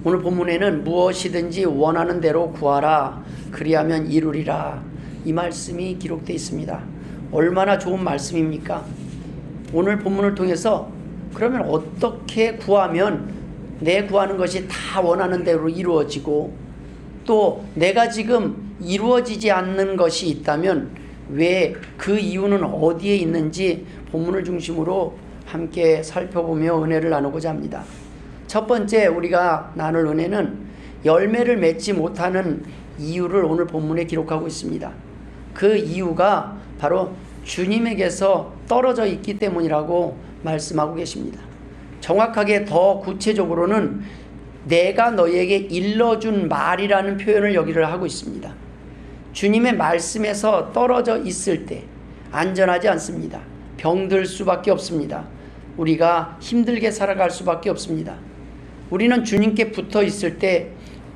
오늘 본문에는 무엇이든지 원하는 대로 구하라 그리하면 이루리라, 이 말씀이 기록되어 있습니다. 얼마나 좋은 말씀입니까? 오늘 본문을 통해서 그러면 어떻게 구하면 내 구하는 것이 다 원하는 대로 이루어지고, 또 내가 지금 이루어지지 않는 것이 있다면 왜 그 이유는 어디에 있는지 본문을 중심으로 함께 살펴보며 은혜를 나누고자 합니다. 첫 번째 우리가 나눌 은혜는 열매를 맺지 못하는 이유를 오늘 본문에 기록하고 있습니다. 그 이유가 바로 주님에게서 떨어져 있기 때문이라고 말씀하고 계십니다. 정확하게 더 구체적으로는 내가 너희에게 일러준 말이라는 표현을 여기를 하고 있습니다. 주님의 말씀에서 떨어져 있을 때 안전하지 않습니다. 병들 수밖에 없습니다. 우리가 힘들게 살아갈 수밖에 없습니다. 우리는 주님께 붙어 있을 때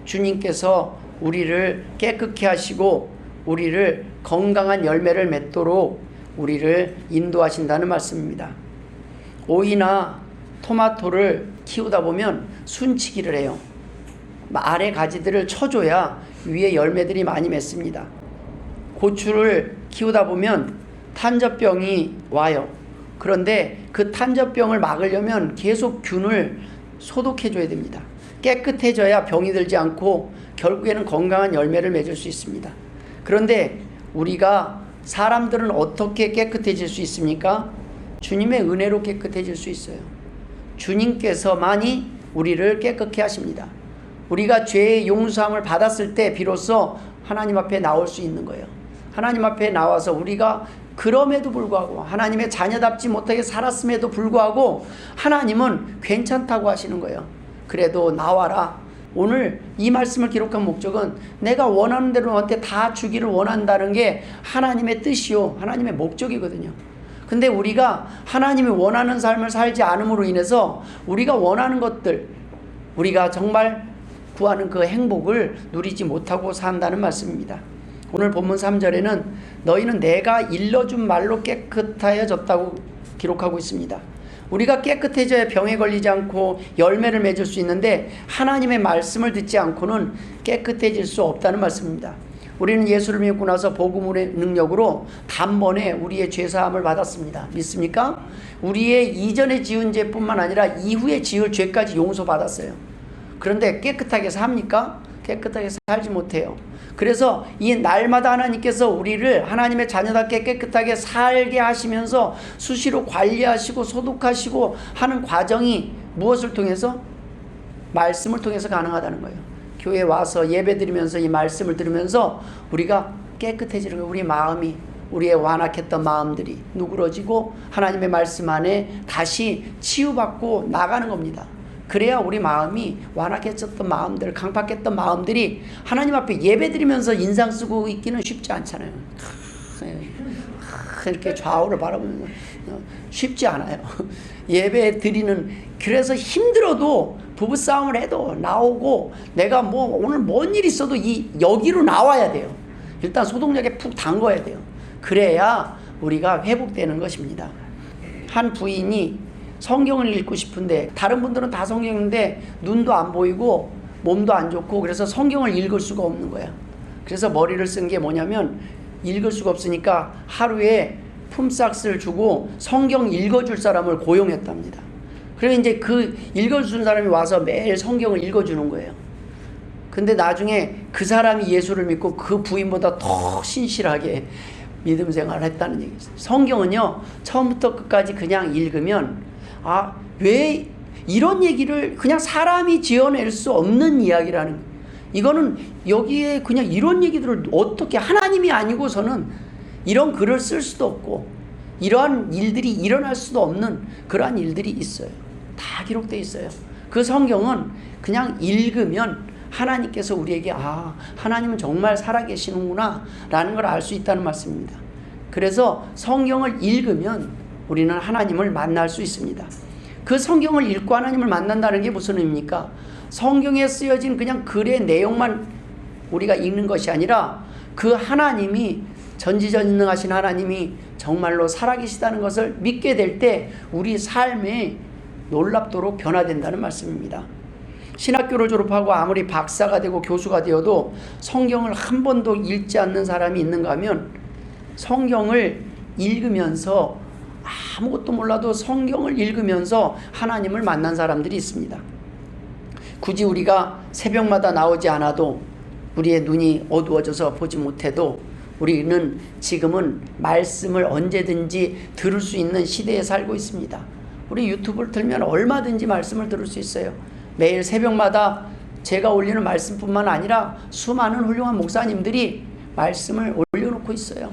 주님께서 우리를 깨끗게 하시고 우리를 건강한 열매를 맺도록 우리를 인도하신다는 말씀입니다. 오이나 토마토를 키우다 보면 순치기를 해요. 아래 가지들을 쳐줘야 위에 열매들이 많이 맺습니다. 고추를 키우다 보면 탄저병이 와요. 그런데 그 탄저병을 막으려면 계속 균을 소독해줘야 됩니다. 깨끗해져야 병이 들지 않고 결국에는 건강한 열매를 맺을 수 있습니다. 그런데 우리가 사람들은 어떻게 깨끗해질 수 있습니까? 주님의 은혜로 깨끗해질 수 있어요. 주님께서만이 우리를 깨끗게 하십니다. 우리가 죄의 용서함을 받았을 때 비로소 하나님 앞에 나올 수 있는 거예요. 하나님 앞에 나와서 우리가 그럼에도 불구하고 하나님의 자녀답지 못하게 살았음에도 불구하고 하나님은 괜찮다고 하시는 거예요. 그래도 나와라. 오늘 이 말씀을 기록한 목적은 내가 원하는 대로 너한테 다 주기를 원한다는 게 하나님의 뜻이요, 하나님의 목적이거든요. 근데 우리가 하나님이 원하는 삶을 살지 않음으로 인해서 우리가 원하는 것들, 우리가 정말 구하는 그 행복을 누리지 못하고 산다는 말씀입니다. 오늘 본문 3절에는 너희는 내가 일러준 말로 깨끗하여졌다고 기록하고 있습니다. 우리가 깨끗해져야 병에 걸리지 않고 열매를 맺을 수 있는데 하나님의 말씀을 듣지 않고는 깨끗해질 수 없다는 말씀입니다. 우리는 예수를 믿고 나서 복음의 능력으로 단번에 우리의 죄사함을 받았습니다. 믿습니까? 우리의 이전에 지은 죄뿐만 아니라 이후에 지을 죄까지 용서받았어요. 그런데 깨끗하게 삽니까? 깨끗하게 살지 못해요. 그래서 이 날마다 하나님께서 우리를 하나님의 자녀답게 깨끗하게 살게 하시면서 수시로 관리하시고 소독하시고 하는 과정이 무엇을 통해서? 말씀을 통해서 가능하다는 거예요. 교회에 와서 예배드리면서 이 말씀을 들으면서 우리가 깨끗해지는 거예요. 우리 마음이, 우리의 완악했던 마음들이 누그러지고 하나님의 말씀 안에 다시 치유받고 나가는 겁니다. 그래야 우리 마음이 완악했었던 마음들, 강팍했던 마음들이 하나님 앞에 예배드리면서 인상 쓰고 있기는 쉽지 않잖아요. 이렇게 좌우를 바라보면 쉽지 않아요. 예배 드리는, 그래서 힘들어도 부부싸움을 해도 나오고 내가 뭐 오늘 뭔 일 있어도 여기로 나와야 돼요. 일단 소독약에 푹 담궈야 돼요. 그래야 우리가 회복되는 것입니다. 한 부인이 성경을 읽고 싶은데 다른 분들은 다 성경인데 눈도 안 보이고 몸도 안 좋고 그래서 성경을 읽을 수가 없는 거야. 그래서 머리를 쓴 게 뭐냐면 읽을 수가 없으니까 하루에 품삯을 주고 성경 읽어줄 사람을 고용했답니다. 그래서 이제 그 읽어주는 사람이 와서 매일 성경을 읽어주는 거예요. 근데 나중에 그 사람이 예수를 믿고 그 부인보다 더 신실하게 믿음 생활을 했다는 얘기죠. 성경은요, 처음부터 끝까지 그냥 읽으면 왜 이런 얘기를 그냥 사람이 지어낼 수 없는 이야기라는 거예요. 이거는 여기에 그냥 이런 얘기들을 어떻게, 하나님이 아니고서는 이런 글을 쓸 수도 없고 이러한 일들이 일어날 수도 없는 그러한 일들이 있어요. 다 기록되어 있어요. 그 성경은 그냥 읽으면 하나님께서 우리에게 하나님은 정말 살아계시는구나 라는 걸 알 수 있다는 말씀입니다. 그래서 성경을 읽으면 우리는 하나님을 만날 수 있습니다. 그 성경을 읽고 하나님을 만난다는 게 무슨 의미입니까? 성경에 쓰여진 그냥 글의 내용만 우리가 읽는 것이 아니라 그 하나님이, 전지전능하신 하나님이 정말로 살아계시다는 것을 믿게 될 때 우리 삶이 놀랍도록 변화된다는 말씀입니다. 신학교를 졸업하고 아무리 박사가 되고 교수가 되어도 성경을 한 번도 읽지 않는 사람이 있는가 하면, 성경을 읽으면서 아무것도 몰라도 성경을 읽으면서 하나님을 만난 사람들이 있습니다. 굳이 우리가 새벽마다 나오지 않아도, 우리의 눈이 어두워져서 보지 못해도 우리는 지금은 말씀을 언제든지 들을 수 있는 시대에 살고 있습니다. 우리 유튜브를 틀면 얼마든지 말씀을 들을 수 있어요. 매일 새벽마다 제가 올리는 말씀뿐만 아니라 수많은 훌륭한 목사님들이 말씀을 올려놓고 있어요.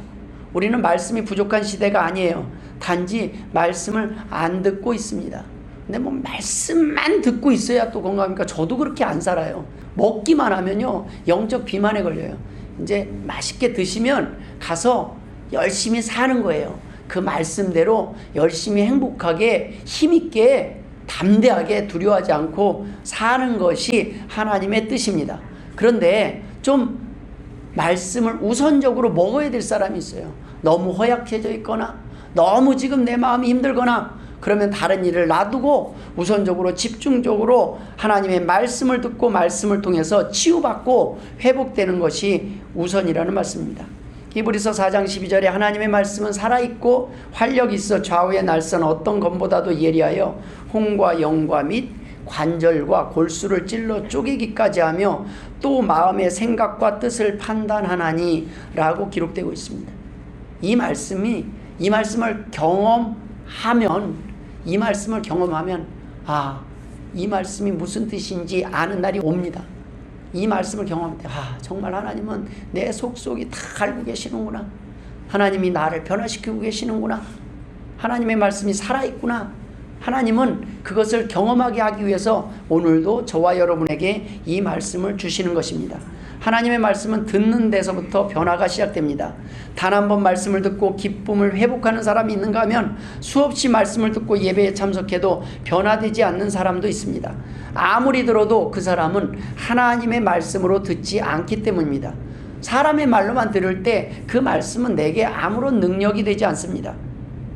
우리는 말씀이 부족한 시대가 아니에요. 단지 말씀을 안 듣고 있습니다. 근데 뭐 말씀만 듣고 있어야 또 건강합니까? 저도 그렇게 안 살아요. 먹기만 하면요, 영적 비만에 걸려요. 이제 맛있게 드시면 가서 열심히 사는 거예요. 그 말씀대로 열심히 행복하게 힘있게 담대하게 두려워하지 않고 사는 것이 하나님의 뜻입니다. 그런데 좀 말씀을 우선적으로 먹어야 될 사람이 있어요. 너무 허약해져 있거나 너무 지금 내 마음이 힘들거나 그러면 다른 일을 놔두고 우선적으로 집중적으로 하나님의 말씀을 듣고 말씀을 통해서 치유받고 회복되는 것이 우선이라는 말씀입니다. 히브리서 4장 12절에 하나님의 말씀은 살아있고 활력이 있어 좌우의 날선 어떤 검보다도 예리하여 혼과 영과 및 관절과 골수를 찔러 쪼개기까지 하며 또 마음의 생각과 뜻을 판단하나니 라고 기록되고 있습니다. 이 말씀을 경험하면 이 말씀이 무슨 뜻인지 아는 날이 옵니다. 이 말씀을 경험할 때 정말 하나님은 내 속속이 다 알고 계시는구나. 하나님이 나를 변화시키고 계시는구나. 하나님의 말씀이 살아있구나. 하나님은 그것을 경험하게 하기 위해서 오늘도 저와 여러분에게 이 말씀을 주시는 것입니다. 하나님의 말씀은 듣는 데서부터 변화가 시작됩니다. 단 한 번 말씀을 듣고 기쁨을 회복하는 사람이 있는가 하면 수없이 말씀을 듣고 예배에 참석해도 변화되지 않는 사람도 있습니다. 아무리 들어도 그 사람은 하나님의 말씀으로 듣지 않기 때문입니다. 사람의 말로만 들을 때 그 말씀은 내게 아무런 능력이 되지 않습니다.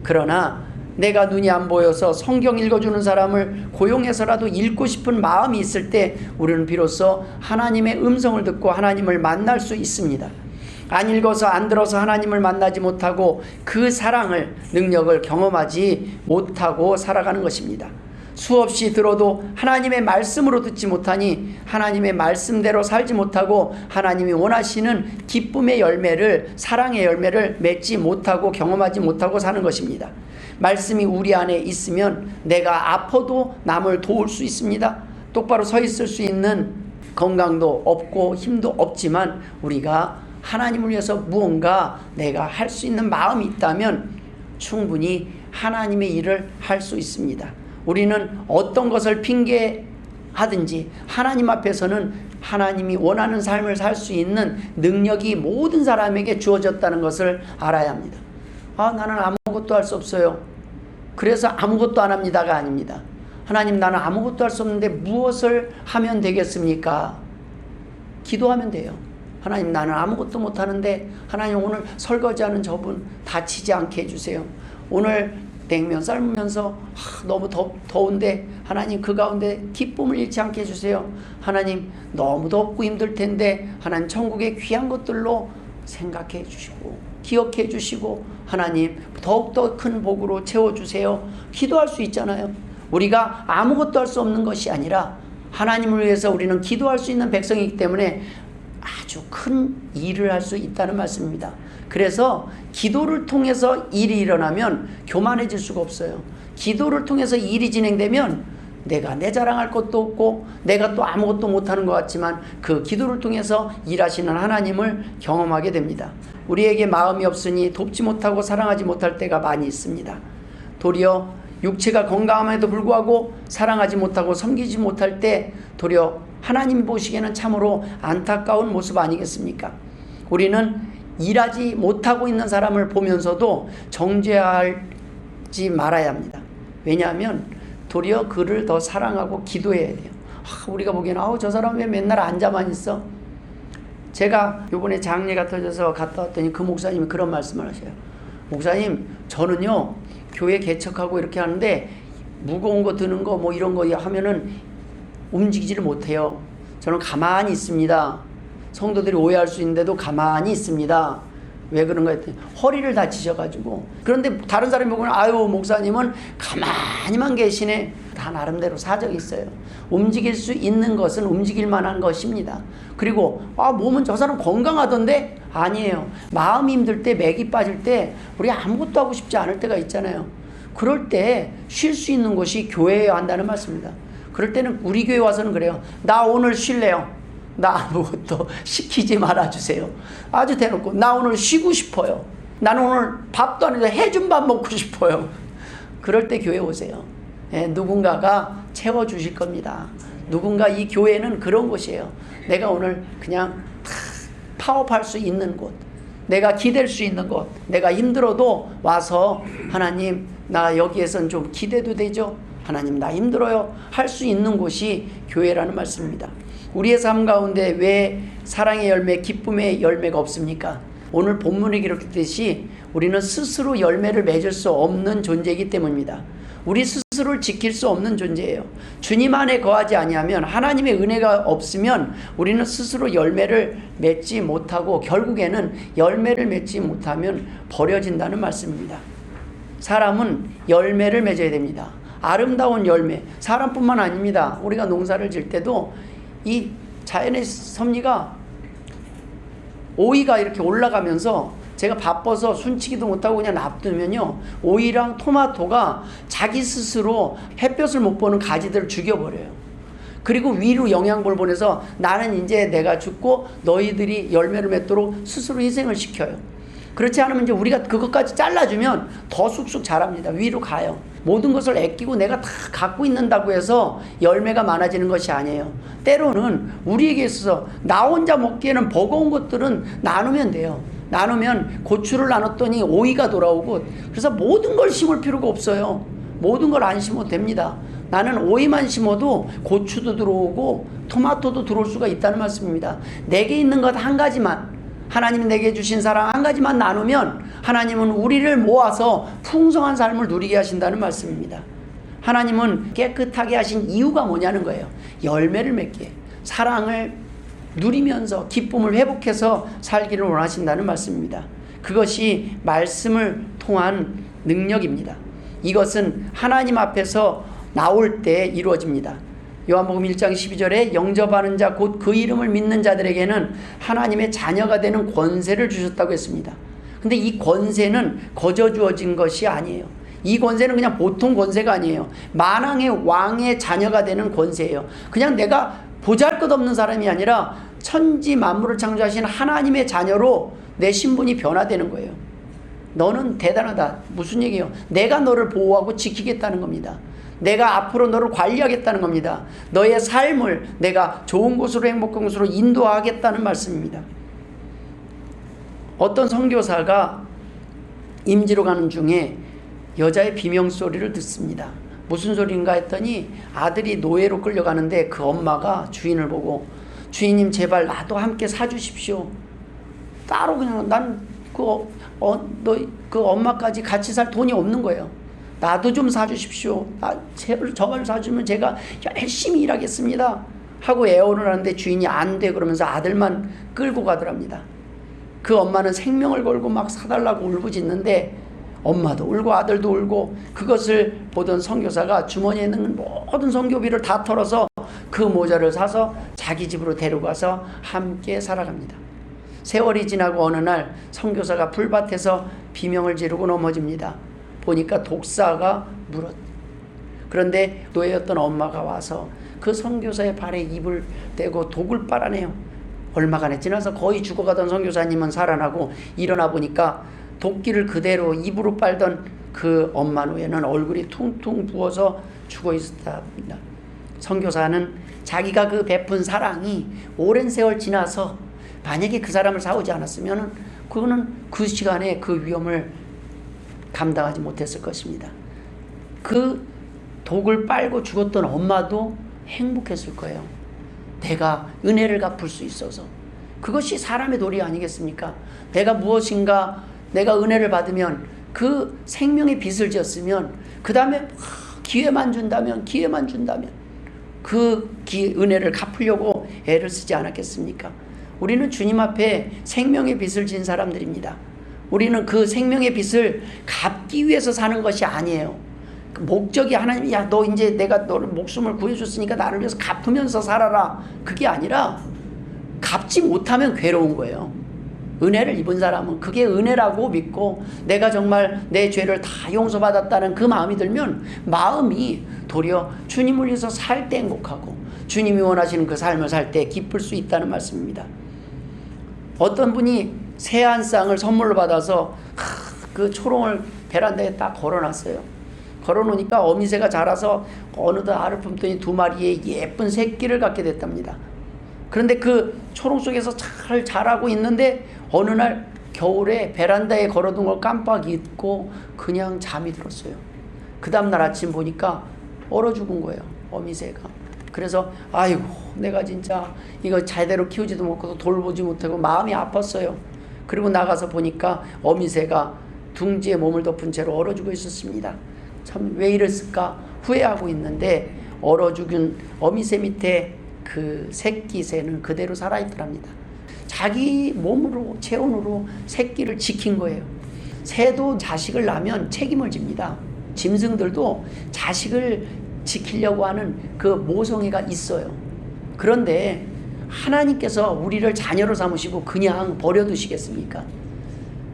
그러나 내가 눈이 안 보여서 성경 읽어주는 사람을 고용해서라도 읽고 싶은 마음이 있을 때 우리는 비로소 하나님의 음성을 듣고 하나님을 만날 수 있습니다. 안 읽어서 안 들어서 하나님을 만나지 못하고 그 사랑을, 능력을 경험하지 못하고 살아가는 것입니다. 수없이 들어도 하나님의 말씀으로 듣지 못하니 하나님의 말씀대로 살지 못하고 하나님이 원하시는 기쁨의 열매를, 사랑의 열매를 맺지 못하고 경험하지 못하고 사는 것입니다. 말씀이 우리 안에 있으면 내가 아파도 남을 도울 수 있습니다. 똑바로 서 있을 수 있는 건강도 없고 힘도 없지만 우리가 하나님을 위해서 무언가 내가 할 수 있는 마음이 있다면 충분히 하나님의 일을 할 수 있습니다. 우리는 어떤 것을 핑계하든지 하나님 앞에서는 하나님이 원하는 삶을 살 수 있는 능력이 모든 사람에게 주어졌다는 것을 알아야 합니다. 나는 아무것도 할 수 없어요. 그래서 아무것도 안 합니다가 아닙니다. 하나님, 나는 아무것도 할 수 없는데 무엇을 하면 되겠습니까? 기도하면 돼요. 하나님, 나는 아무것도 못하는데 하나님, 오늘 설거지하는 저분 다치지 않게 해주세요. 오늘 냉면 삶으면서 너무 더운데 하나님, 그 가운데 기쁨을 잃지 않게 해주세요. 하나님, 너무 덥고 힘들 텐데 하나님, 천국의 귀한 것들로 생각해 주시고 기억해 주시고 하나님, 더욱더 큰 복으로 채워주세요. 기도할 수 있잖아요. 우리가 아무것도 할 수 없는 것이 아니라 하나님을 위해서 우리는 기도할 수 있는 백성이기 때문에 아주 큰 일을 할 수 있다는 말씀입니다. 그래서 기도를 통해서 일이 일어나면 교만해질 수가 없어요. 기도를 통해서 일이 진행되면 내가 내 자랑할 것도 없고 내가 또 아무것도 못하는 것 같지만 그 기도를 통해서 일하시는 하나님을 경험하게 됩니다. 우리에게 마음이 없으니 돕지 못하고 사랑하지 못할 때가 많이 있습니다. 도리어 육체가 건강함에도 불구하고 사랑하지 못하고 섬기지 못할 때 도리어 하나님 보시기에는 참으로 안타까운 모습 아니겠습니까? 우리는 일하지 못하고 있는 사람을 보면서도 정죄하지 말아야 합니다. 왜냐하면 도리어 그를 더 사랑하고 기도해야 돼요. 우리가 보기에는 저 사람 왜 맨날 앉아만 있어? 제가 요번에 장례가 터져서 갔다 왔더니 그 목사님이 그런 말씀을 하셔요. 목사님, 저는요 교회 개척하고 이렇게 하는데 무거운 거 드는 거 뭐 이런 거 하면은 움직이지를 못해요. 저는 가만히 있습니다. 성도들이 오해할 수 있는데도 가만히 있습니다. 왜 그런가 했더니 허리를 다치셔가지고. 그런데 다른 사람이 보면 아유 목사님은 가만히만 계시네. 다 나름대로 사정이 있어요. 움직일 수 있는 것은 움직일 만한 것입니다. 그리고 몸은 저 사람 건강하던데? 아니에요. 마음이 힘들 때, 맥이 빠질 때 우리 아무것도 하고 싶지 않을 때가 있잖아요. 그럴 때 쉴 수 있는 곳이 교회여야 한다는 말씀입니다. 그럴 때는 우리 교회 와서는 그래요. 나 오늘 쉴래요. 나 아무것도 시키지 말아주세요. 아주 대놓고 나 오늘 쉬고 싶어요. 나는 오늘 밥도 안 해도 해준 밥 먹고 싶어요. 그럴 때 교회 오세요. 누군가가 채워주실 겁니다. 누군가 이 교회는 그런 곳이에요. 내가 오늘 그냥 파업할 수 있는 곳, 내가 기댈 수 있는 곳, 내가 힘들어도 와서 하나님 나 여기에선 좀 기대도 되죠? 하나님 나 힘들어요 할 수 있는 곳이 교회라는 말씀입니다. 우리의 삶 가운데 왜 사랑의 열매, 기쁨의 열매가 없습니까? 오늘 본문에 기록했듯이 우리는 스스로 열매를 맺을 수 없는 존재이기 때문입니다. 우리 스스로를 지킬 수 없는 존재예요. 주님 안에 거하지 아니하면, 하나님의 은혜가 없으면 우리는 스스로 열매를 맺지 못하고 결국에는 열매를 맺지 못하면 버려진다는 말씀입니다. 사람은 열매를 맺어야 됩니다. 아름다운 열매, 사람뿐만 아닙니다. 우리가 농사를 질 때도 이 자연의 섭리가, 오이가 이렇게 올라가면서 제가 바빠서 순치기도 못하고 그냥 놔두면요, 오이랑 토마토가 자기 스스로 햇볕을 못 보는 가지들을 죽여버려요. 그리고 위로 영양분을 보내서 나는 이제 내가 죽고 너희들이 열매를 맺도록 스스로 희생을 시켜요. 그렇지 않으면 이제 우리가 그것까지 잘라주면 더 쑥쑥 자랍니다. 위로 가요. 모든 것을 아끼고 내가 다 갖고 있는다고 해서 열매가 많아지는 것이 아니에요. 때로는 우리에게 있어서 나 혼자 먹기에는 버거운 것들은 나누면 돼요. 나누면 고추를 나눴더니 오이가 돌아오고, 그래서 모든 걸 심을 필요가 없어요. 모든 걸 안 심어도 됩니다. 나는 오이만 심어도 고추도 들어오고 토마토도 들어올 수가 있다는 말씀입니다. 내게 있는 것 한 가지만, 하나님이 내게 주신 사랑 한 가지만 나누면 하나님은 우리를 모아서 풍성한 삶을 누리게 하신다는 말씀입니다. 하나님은 깨끗하게 하신 이유가 뭐냐는 거예요. 열매를 맺게, 사랑을 누리면서 기쁨을 회복해서 살기를 원하신다는 말씀입니다. 그것이 말씀을 통한 능력입니다. 이것은 하나님 앞에서 나올 때 이루어집니다. 요한복음 1장 12절에 영접하는 자 곧 그 이름을 믿는 자들에게는 하나님의 자녀가 되는 권세를 주셨다고 했습니다. 근데 이 권세는 거저 주어진 것이 아니에요. 이 권세는 그냥 보통 권세가 아니에요. 만왕의 왕의 자녀가 되는 권세예요. 그냥 내가 보잘것없는 사람이 아니라 천지 만물을 창조하신 하나님의 자녀로 내 신분이 변화되는 거예요. 너는 대단하다. 무슨 얘기예요? 내가 너를 보호하고 지키겠다는 겁니다. 내가 앞으로 너를 관리하겠다는 겁니다. 너의 삶을 내가 좋은 곳으로, 행복한 곳으로 인도하겠다는 말씀입니다. 어떤 선교사가 임지로 가는 중에 여자의 비명소리를 듣습니다. 무슨 소리인가 했더니 아들이 노예로 끌려가는데 그 엄마가 주인을 보고, 주인님 제발 나도 함께 사주십시오. 따로 그냥 난 그 엄마까지 같이 살 돈이 없는 거예요. 나도 좀 사주십시오. 저걸 사주면 제가 열심히 일하겠습니다 하고 애원을 하는데 주인이 안 돼 그러면서 아들만 끌고 가더랍니다. 그 엄마는 생명을 걸고 막 사달라고 울부짖는데 엄마도 울고 아들도 울고, 그것을 보던 선교사가 주머니에 있는 모든 선교비를 다 털어서 그 모자를 사서 자기 집으로 데려가서 함께 살아갑니다. 세월이 지나고 어느 날 선교사가 풀밭에서 비명을 지르고 넘어집니다. 보니까 독사가 물었. 그런데 노예였던 엄마가 와서 그 선교사의 발에 입을 대고 독을 빨아내요. 얼마간에 지나서 거의 죽어가던 선교사님은 살아나고 일어나 보니까 도끼를 그대로 입으로 빨던 그 엄마 노예는 얼굴이 퉁퉁 부어서 죽어 있었답니다. 선교사는 자기가 그 베푼 사랑이 오랜 세월 지나서 만약에 그 사람을 사오지 않았으면 그거는 그 시간에 그 위험을 감당하지 못했을 것입니다. 그 독을 빨고 죽었던 엄마도 행복했을 거예요. 내가 은혜를 갚을 수 있어서. 그것이 사람의 도리 아니겠습니까? 내가 무엇인가, 내가 은혜를 받으면, 그 생명의 빚을 지었으면, 그 다음에 기회만 준다면 은혜를 갚으려고 애를 쓰지 않았겠습니까? 우리는 주님 앞에 생명의 빚을 진 사람들입니다. 우리는 그 생명의 빚을 갚기 위해서 사는 것이 아니에요. 그 목적이 하나님이 야, 너 이제 내가 너를 목숨을 구해줬으니까 나를 위해서 갚으면서 살아라. 그게 아니라 갚지 못하면 괴로운 거예요. 은혜를 입은 사람은 그게 은혜라고 믿고 내가 정말 내 죄를 다 용서받았다는 그 마음이 들면 마음이 도리어 주님을 위해서 살 때 행복하고 주님이 원하시는 그 삶을 살 때 기쁠 수 있다는 말씀입니다. 어떤 분이 새 한 쌍을 선물로 받아서 그 초롱을 베란다에 딱 걸어놨어요. 걸어놓으니까 어미새가 자라서 어느덧 알을 품더니 2마리의 예쁜 새끼를 갖게 됐답니다. 그런데 그 초롱 속에서 잘 자라고 있는데 어느 날 겨울에 베란다에 걸어둔 걸 깜빡 잊고 그냥 잠이 들었어요. 그 다음날 아침 보니까 얼어 죽은 거예요, 어미새가. 그래서 아이고 내가 진짜 이거 제대로 키우지도 못하고 돌보지 못하고 마음이 아팠어요. 그리고 나가서 보니까 어미새가 둥지에 몸을 덮은 채로 얼어 죽어 있었습니다. 참 왜 이랬을까 후회하고 있는데 얼어 죽은 어미새 밑에 그 새끼 새는 그대로 살아있더랍니다. 자기 몸으로 체온으로 새끼를 지킨 거예요. 새도 자식을 낳으면 책임을 집니다. 짐승들도 자식을 지키려고 하는 그 모성애가 있어요. 그런데 하나님께서 우리를 자녀로 삼으시고 그냥 버려두시겠습니까?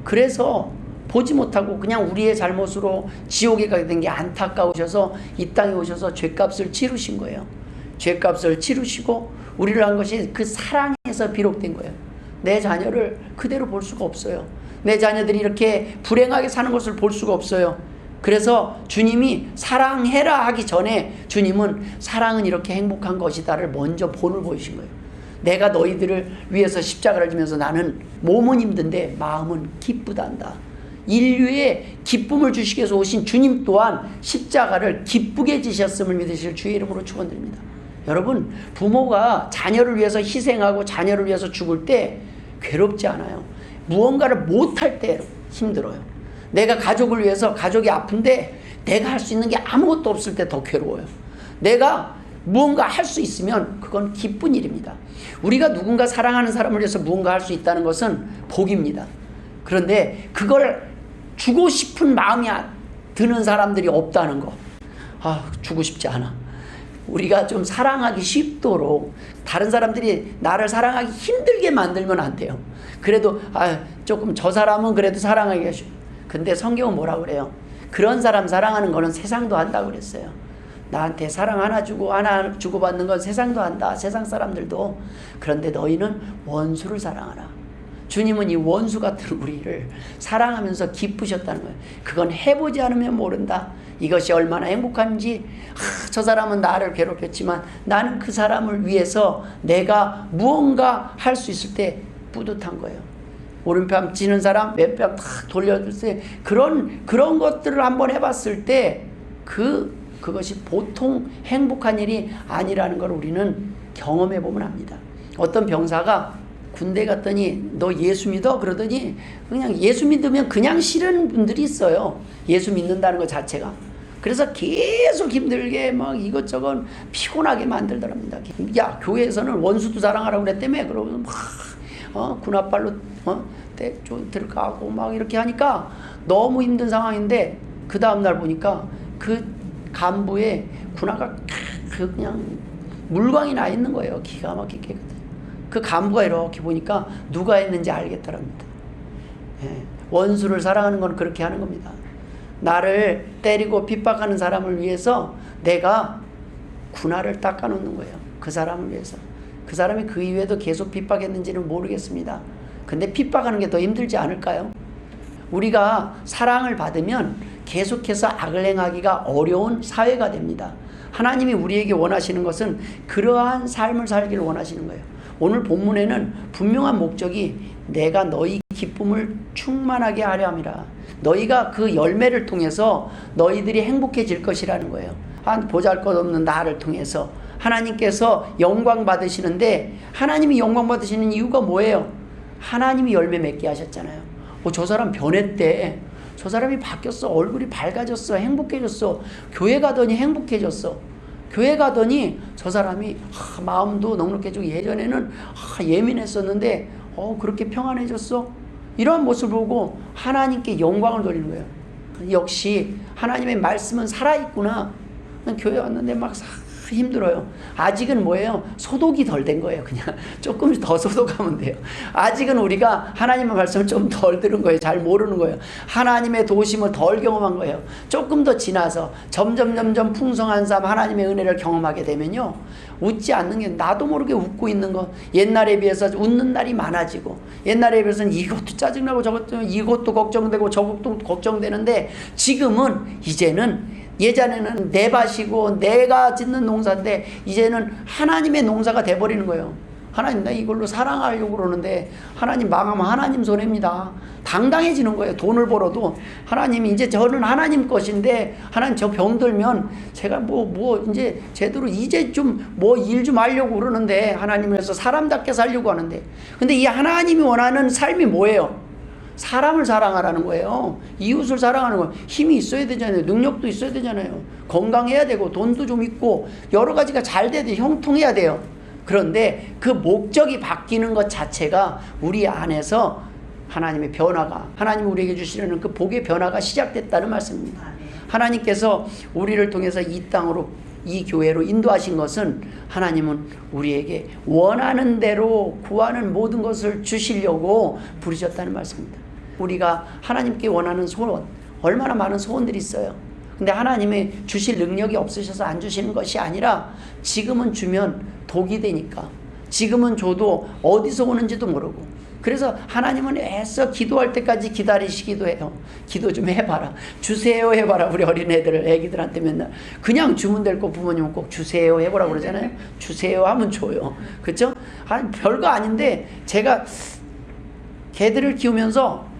그래서 보지 못하고 그냥 우리의 잘못으로 지옥에 가게 된 게 안타까우셔서 이 땅에 오셔서 죄값을 치르신 거예요. 죄값을 치르시고 우리를 한 것이 그 사랑에서 비롯된 거예요. 내 자녀를 그대로 볼 수가 없어요. 내 자녀들이 이렇게 불행하게 사는 것을 볼 수가 없어요. 그래서 주님이 사랑해라 하기 전에 주님은 사랑은 이렇게 행복한 것이다를 먼저 본을 보이신 거예요. 내가 너희들을 위해서 십자가를 지면서 나는 몸은 힘든데 마음은 기쁘단다. 인류에 기쁨을 주시기 위해서 오신 주님 또한 십자가를 기쁘게 지셨음을 믿으실 주의 이름으로 축원드립니다. 여러분, 부모가 자녀를 위해서 희생하고 자녀를 위해서 죽을 때 괴롭지 않아요. 무언가를 못할 때 힘들어요. 내가 가족을 위해서 가족이 아픈데 내가 할 수 있는 게 아무것도 없을 때 더 괴로워요. 내가 무언가 할 수 있으면 그건 기쁜 일입니다. 우리가 누군가 사랑하는 사람을 위해서 무언가 할 수 있다는 것은 복입니다. 그런데 그걸 주고 싶은 마음이 드는 사람들이 없다는 거. 주고 싶지 않아. 우리가 좀 사랑하기 쉽도록 다른 사람들이 나를 사랑하기 힘들게 만들면 안 돼요. 그래도 조금 저 사람은 그래도 사랑하기가 쉽. 근데 성경은 뭐라고 그래요? 그런 사람 사랑하는 거는 세상도 한다고 그랬어요. 나한테 사랑 하나 주고 하나 주고받는 건 세상도 한다. 세상 사람들도. 그런데 너희는 원수를 사랑하라. 주님은 이 원수 같은 우리를 사랑하면서 기쁘셨다는 거예요. 그건 해보지 않으면 모른다. 이것이 얼마나 행복한지. 저 사람은 나를 괴롭혔지만 나는 그 사람을 위해서 내가 무언가 할 수 있을 때 뿌듯한 거예요. 오른편 치는 사람 왼편 탁 돌려줄 때 그런 것들을 한번 해봤을 때 그것이 보통 행복한 일이 아니라는 걸 우리는 경험해 보면 압니다. 어떤 병사가 군대 갔더니 너 예수 믿어? 그러더니 그냥 예수 믿으면 그냥 싫은 분들이 있어요. 예수 믿는다는 것 자체가. 그래서 계속 힘들게 막 이것저것 피곤하게 만들더랍니다. 야, 교회에서는 원수도 사랑하라고 그랬다며. 그러면서 막 군합발로 들어가고 막 이렇게 하니까 너무 힘든 상황인데 그 다음날 보니까 그 간부에 군화가 그냥 물광이 나 있는 거예요. 기가 막히게. 그 간부가 이렇게 보니까 누가 했는지 알겠더랍니다. 원수를 사랑하는 건 그렇게 하는 겁니다. 나를 때리고 핍박하는 사람을 위해서 내가 군화를 닦아놓는 거예요. 그 사람을 위해서. 그 사람이 그 이후에도 계속 핍박했는지는 모르겠습니다. 근데 핍박하는 게 더 힘들지 않을까요? 우리가 사랑을 받으면 계속해서 악을 행하기가 어려운 사회가 됩니다. 하나님이 우리에게 원하시는 것은 그러한 삶을 살기를 원하시는 거예요. 오늘 본문에는 분명한 목적이 내가 너희 기쁨을 충만하게 하려 함이라. 너희가 그 열매를 통해서 너희들이 행복해질 것이라는 거예요. 한 보잘것없는 나를 통해서 하나님께서 영광 받으시는데 하나님이 영광 받으시는 이유가 뭐예요? 하나님이 열매 맺게 하셨잖아요. 저 사람 변했대. 저 사람이 바뀌었어. 얼굴이 밝아졌어. 행복해졌어. 교회 가더니 행복해졌어. 교회 가더니 저 사람이 마음도 넉넉해지고 예전에는 예민했었는데 그렇게 평안해졌어. 이런 모습을 보고 하나님께 영광을 돌리는 거예요. 역시 하나님의 말씀은 살아있구나. 교회 왔는데 막 힘들어요. 아직은 뭐예요? 소독이 덜 된 거예요. 그냥 조금 더 소독하면 돼요. 아직은 우리가 하나님의 말씀을 좀 덜 들은 거예요. 잘 모르는 거예요. 하나님의 도우심을 덜 경험한 거예요. 조금 더 지나서 점점 풍성한 삶, 하나님의 은혜를 경험하게 되면요, 웃지 않는 게, 나도 모르게 웃고 있는 거, 옛날에 비해서 웃는 날이 많아지고, 옛날에 비해서는 이것도 짜증나고 저것도, 이것도 걱정되고 저것도 걱정되는데, 지금은 이제는, 예전에는 내 밭이고 내가 짓는 농사인데 이제는 하나님의 농사가 돼버리는 거예요. 하나님, 나 이걸로 사랑하려고 그러는데 하나님, 망하면 하나님 손해입니다. 당당해지는 거예요. 돈을 벌어도 하나님, 이제 저는 하나님 것인데 하나님, 저 병들면 제가 이제 제대로 이제 좀 일 좀 하려고 그러는데 하나님에서 사람답게 살려고 하는데, 근데 이 하나님이 원하는 삶이 뭐예요? 사람을 사랑하라는 거예요. 이웃을 사랑하는 거예요. 힘이 있어야 되잖아요. 능력도 있어야 되잖아요. 건강해야 되고 돈도 좀 있고 여러 가지가 잘 돼야 돼요. 형통해야 돼요. 그런데 그 목적이 바뀌는 것 자체가 우리 안에서 하나님의 변화가, 하나님이 우리에게 주시려는 그 복의 변화가 시작됐다는 말씀입니다. 하나님께서 우리를 통해서 이 땅으로, 이 교회로 인도하신 것은 하나님은 우리에게 원하는 대로 구하는 모든 것을 주시려고 부르셨다는 말씀입니다. 우리가 하나님께 원하는 소원, 얼마나 많은 소원들이 있어요. 근데 하나님의 주실 능력이 없으셔서 안 주시는 것이 아니라, 지금은 주면 독이 되니까, 지금은 줘도 어디서 오는지도 모르고, 그래서 하나님은 애써 기도할 때까지 기다리시기도 해요. 기도 좀 해봐라, 주세요 해봐라. 우리 어린애들, 애기들한테 맨날 그냥 주면 될 거 부모님은 꼭 주세요 해보라 그러잖아요. 주세요 하면 줘요. 그렇죠? 별거 아닌데 제가 개들을 키우면서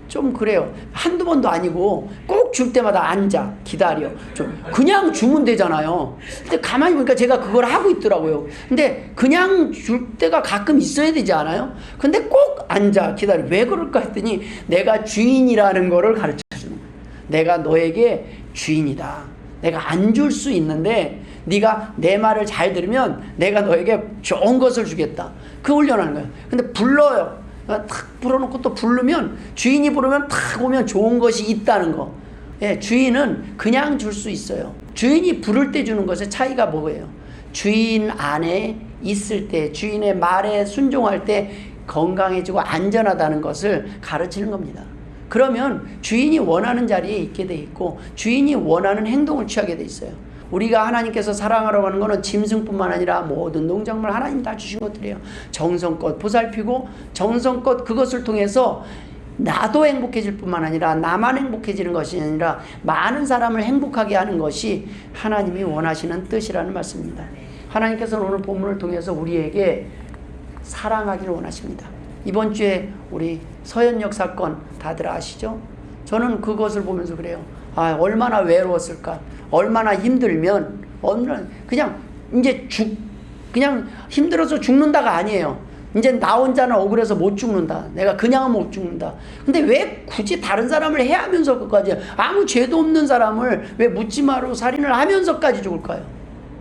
좀 그래요. 한두 번도 아니고 꼭 줄 때마다 앉아 기다려. 좀 그냥 주면 되잖아요. 근데 가만히 보니까 제가 그걸 하고 있더라고요. 근데 그냥 줄 때가 가끔 있어야 되지 않아요? 근데 꼭 앉아 기다려. 왜 그럴까 했더니 내가 주인이라는 거를 가르쳐 주는 거예요. 내가 너에게 주인이다. 내가 안 줄 수 있는데 네가 내 말을 잘 들으면 내가 너에게 좋은 것을 주겠다. 그 훈련하는 거예요. 근데 불러요. 탁 불어놓고 또 부르면, 주인이 부르면 탁 오면 좋은 것이 있다는 거. 예, 주인은 그냥 줄 수 있어요. 주인이 부를 때 주는 것의 차이가 뭐예요? 주인 안에 있을 때, 주인의 말에 순종할 때 건강해지고 안전하다는 것을 가르치는 겁니다. 그러면 주인이 원하는 자리에 있게 돼 있고 주인이 원하는 행동을 취하게 돼 있어요. 우리가 하나님께서 사랑하라고 하는 것은 짐승뿐만 아니라 모든 농작물 하나님 다 주신 것들이에요. 정성껏 보살피고 정성껏 그것을 통해서 나도 행복해질 뿐만 아니라 나만 행복해지는 것이 아니라 많은 사람을 행복하게 하는 것이 하나님이 원하시는 뜻이라는 말씀입니다. 하나님께서는 오늘 본문을 통해서 우리에게 사랑하기를 원하십니다. 이번 주에 우리 서현역 사건 다들 아시죠? 저는 그것을 보면서 그래요. 얼마나 외로웠을까? 얼마나 힘들면, 그냥 이제 그냥 힘들어서 죽는다가 아니에요. 이제 나 혼자는 억울해서 못 죽는다. 내가 그냥은 못 죽는다. 근데 왜 굳이 다른 사람을 해하면서 그까지, 아무 죄도 없는 사람을 왜 묻지마로 살인을 하면서까지 죽을까요?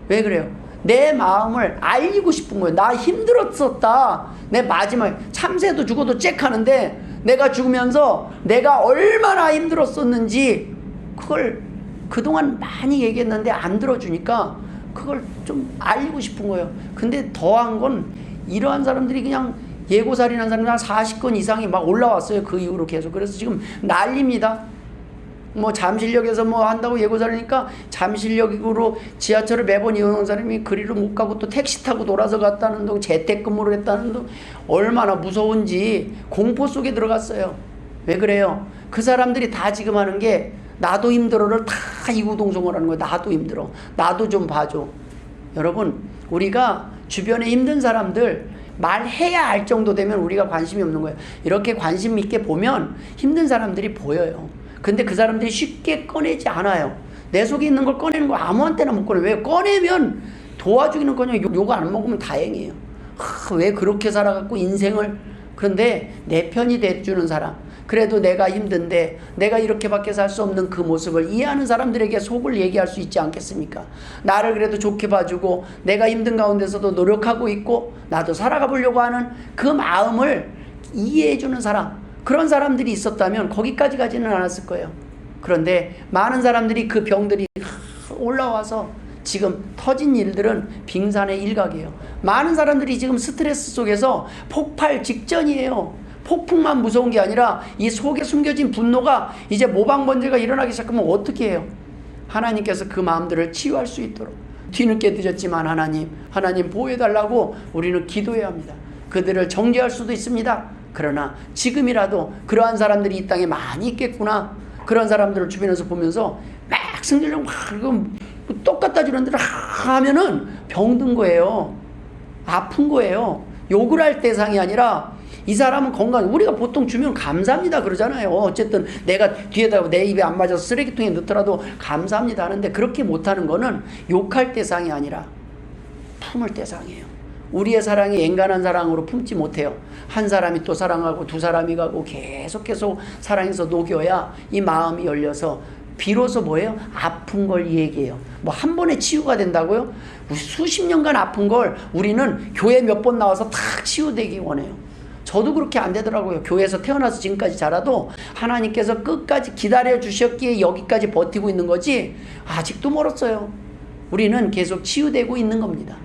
왜 그래요? 내 마음을 알리고 싶은 거예요. 나 힘들었었다. 내 마지막 참새도 죽어도 잭하는데 내가 죽으면서 내가 얼마나 힘들었었는지 그걸 그동안 많이 얘기했는데 안 들어주니까 그걸 좀 알리고 싶은 거예요. 근데 더한 건 이러한 사람들이 그냥 예고살인한 사람이 한 40건 이상이 막 올라왔어요. 그 이후로 계속. 그래서 지금 난립니다. 잠실역에서 한다고 예고살이니까 잠실역으로 지하철을 매번 이용하는 사람이 그리로 못 가고 또 택시 타고 돌아서 갔다는 둥, 재택근무를 했다는 둥, 얼마나 무서운지 공포 속에 들어갔어요. 왜 그래요? 그 사람들이 다 지금 하는 게 나도 힘들어를 다 이구동성을 하는 거예요. 나도 힘들어. 나도 좀 봐줘. 여러분, 우리가 주변에 힘든 사람들 말해야 알 정도 되면 우리가 관심이 없는 거예요. 이렇게 관심 있게 보면 힘든 사람들이 보여요. 근데 그 사람들이 쉽게 꺼내지 않아요. 내 속에 있는 걸 꺼내는 거 아무한테나 못 꺼내요. 왜? 꺼내면 도와주기는 거냐, 욕 안 먹으면 다행이에요. 왜 그렇게 살아갖고 인생을 그런데 내 편이 돼주는 사람, 그래도 내가 힘든데 내가 이렇게밖에 살 수 없는 그 모습을 이해하는 사람들에게 속을 얘기할 수 있지 않겠습니까? 나를 그래도 좋게 봐주고 내가 힘든 가운데서도 노력하고 있고 나도 살아가 보려고 하는 그 마음을 이해해주는 사람, 그런 사람들이 있었다면 거기까지 가지는 않았을 거예요. 그런데 많은 사람들이 그 병들이 올라와서 지금 터진 일들은 빙산의 일각이에요. 많은 사람들이 지금 스트레스 속에서 폭발 직전이에요. 폭풍만 무서운 게 아니라 이 속에 숨겨진 분노가 이제 모방번제가 일어나기 시작하면 어떻게 해요? 하나님께서 그 마음들을 치유할 수 있도록, 뒤늦게 늦었지만 하나님 보호해달라고 우리는 기도해야 합니다. 그들을 정죄할 수도 있습니다. 그러나 지금이라도 그러한 사람들이 이 땅에 많이 있겠구나, 그런 사람들을 주변에서 보면서 막 승질내고 막 똑같다 주는 대로 하면은 병든 거예요. 아픈 거예요. 욕을 할 대상이 아니라 이 사람은 건강, 우리가 보통 주면 감사합니다 그러잖아요. 어쨌든 내가 뒤에다가 내 입에 안 맞아서 쓰레기통에 넣더라도 감사합니다 하는데, 그렇게 못하는 거는 욕할 대상이 아니라 품을 대상이에요. 우리의 사랑이 엔간한 사랑으로 품지 못해요. 한 사람이 또 사랑하고 두 사람이 가고 계속 사랑해서 녹여야 이 마음이 열려서 비로소 뭐예요? 아픈 걸 얘기해요. 뭐 한 번에 치유가 된다고요? 수십 년간 아픈 걸 우리는 교회 몇 번 나와서 탁 치유되기 원해요. 저도 그렇게 안 되더라고요. 교회에서 태어나서 지금까지 자라도 하나님께서 끝까지 기다려 주셨기에 여기까지 버티고 있는 거지 아직도 멀었어요. 우리는 계속 치유되고 있는 겁니다.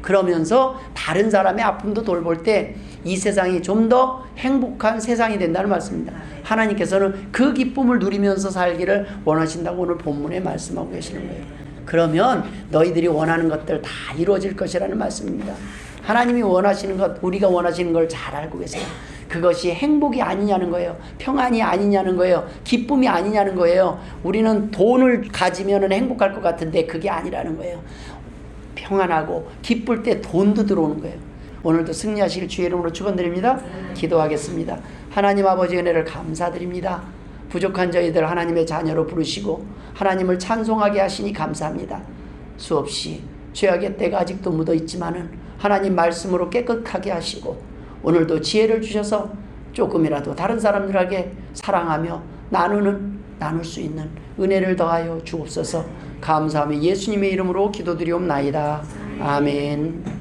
그러면서 다른 사람의 아픔도 돌볼 때 이 세상이 좀 더 행복한 세상이 된다는 말씀입니다. 하나님께서는 그 기쁨을 누리면서 살기를 원하신다고 오늘 본문에 말씀하고 계시는 거예요. 그러면 너희들이 원하는 것들 다 이루어질 것이라는 말씀입니다. 하나님이 원하시는 것, 우리가 원하시는 걸 잘 알고 계세요. 그것이 행복이 아니냐는 거예요. 평안이 아니냐는 거예요. 기쁨이 아니냐는 거예요. 우리는 돈을 가지면 행복할 것 같은데 그게 아니라는 거예요. 평안하고 기쁠 때 돈도 들어오는 거예요. 오늘도 승리하시길 주의 이름으로 축원드립니다. 기도하겠습니다. 하나님 아버지 은혜를 감사드립니다. 부족한 저희들 하나님의 자녀로 부르시고 하나님을 찬송하게 하시니 감사합니다. 수없이 죄악의 때가 아직도 묻어있지만은 하나님 말씀으로 깨끗하게 하시고 오늘도 지혜를 주셔서 조금이라도 다른 사람들에게 사랑하며 나눌 수 있는 은혜를 더하여 주옵소서. 감사하며 예수님의 이름으로 기도드리옵나이다. 아멘.